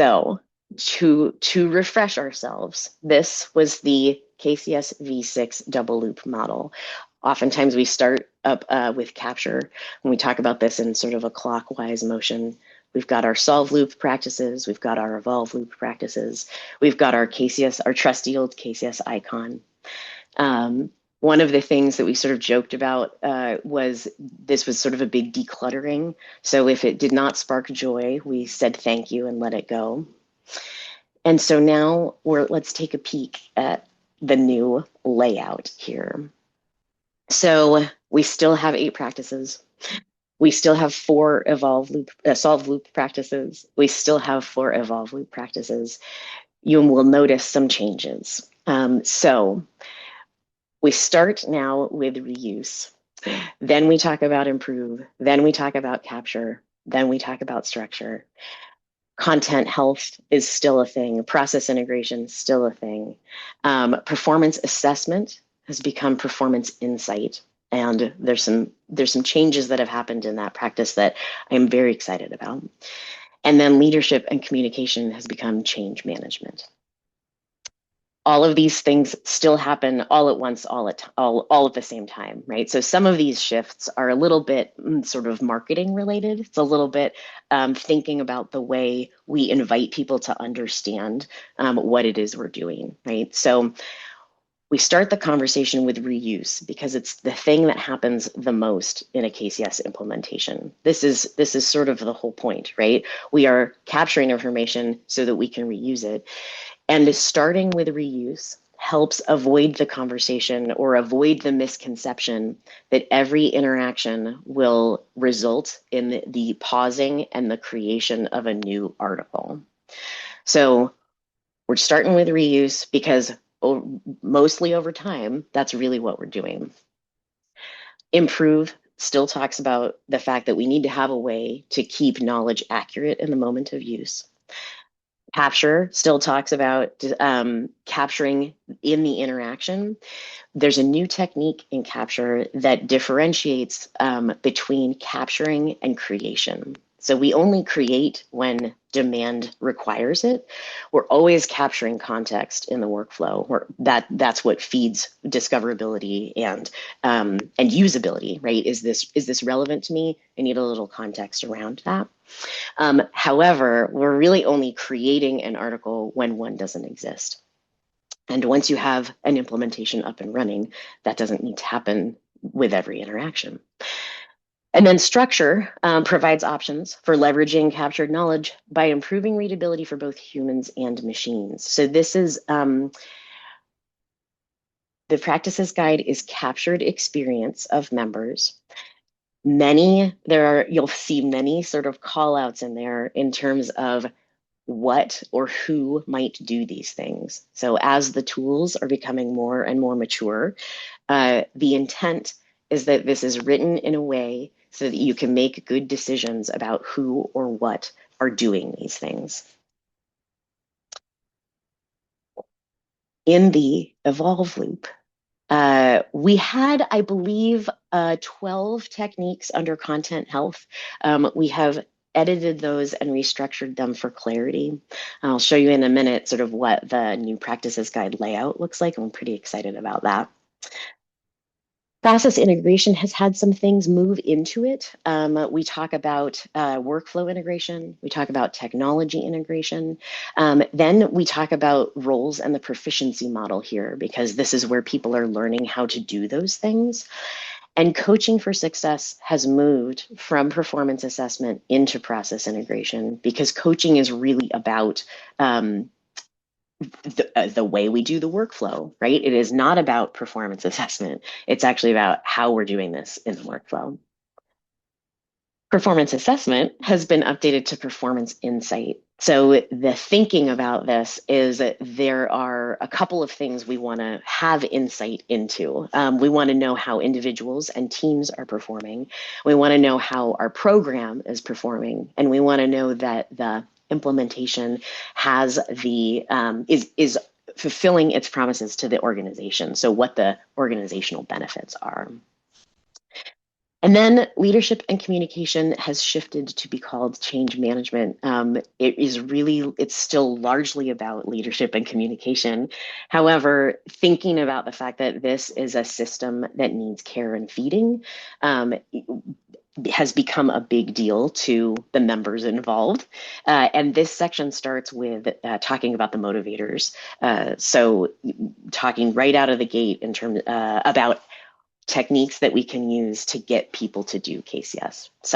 So to refresh ourselves, this was the KCS V6 double loop model. Oftentimes we start up with capture. When we talk about this in sort of a clockwise motion, we've got our solve loop practices, we've got our evolve loop practices, we've got our KCS, our trusty old KCS icon. One of the things that we sort of joked about was this was sort of a big decluttering. So if it did not spark joy, we said thank you and let it go. And so now let's take a peek at the new layout here. So we still have 8 practices. We still have 4 solve loop practices. We still have 4 evolve loop practices. You will notice some changes. So we start now with reuse. Then we talk about improve. Then we talk about capture. Then we talk about structure. Content health is still a thing. Process integration is still a thing. Performance assessment has become performance insight. And there's some changes that have happened in that practice that I'm very excited about. And then leadership and communication has become change management. All of these things still happen all at once, all at the same time, right? So some of these shifts are a little bit sort of marketing related. It's a little bit thinking about the way we invite people to understand what it is we're doing, right? So we start the conversation with reuse because it's the thing that happens the most in a KCS implementation. This is sort of the whole point, right? We are capturing information so that we can reuse it. And starting with reuse helps avoid the conversation or avoid the misconception that every interaction will result in the pausing and the creation of a new article. So we're starting with reuse because mostly over time, that's really what we're doing. Improve still talks about the fact that we need to have a way to keep knowledge accurate in the moment of use. Capture still talks about capturing in the interaction. There's a new technique in capture that differentiates between capturing and creation. So we only create when demand requires it. We're always capturing context in the workflow. That's what feeds discoverability and usability, right? Is this relevant to me? I need a little context around that. However, we're really only creating an article when one doesn't exist. And once you have an implementation up and running, that doesn't need to happen with every interaction. And then structure provides options for leveraging captured knowledge by improving readability for both humans and machines. So this is, the practices guide is captured experience of members. You'll see many sort of call outs in there in terms of what or who might do these things. So as the tools are becoming more and more mature, the intent is that this is written in a way so that you can make good decisions about who or what are doing these things. In the evolve loop, we had, I believe, 12 techniques under content health. We have edited those and restructured them for clarity. I'll show you in a minute sort of what the new practices guide layout looks like. I'm pretty excited about that. Process integration has had some things move into it. We talk about workflow integration. We talk about technology integration. Then we talk about roles and the proficiency model here, because this is where people are learning how to do those things. And coaching for success has moved from performance assessment into process integration, because coaching is really about the way we do the workflow, right? It is not about performance assessment. It's actually about how we're doing this in the workflow. Performance assessment has been updated to performance insight. So the thinking about this is that there are a couple of things we want to have insight into. We want to know how individuals and teams are performing. We want to know how our program is performing, and we want to know that the implementation has is fulfilling its promises to the organization. So what the organizational benefits are. And then leadership and communication has shifted to be called change management. It's still largely about leadership and communication. However, thinking about the fact that this is a system that needs care and feeding has become a big deal to the members involved. And this section starts with talking about the motivators. So talking right out of the gate in terms about techniques that we can use to get people to do KCS. So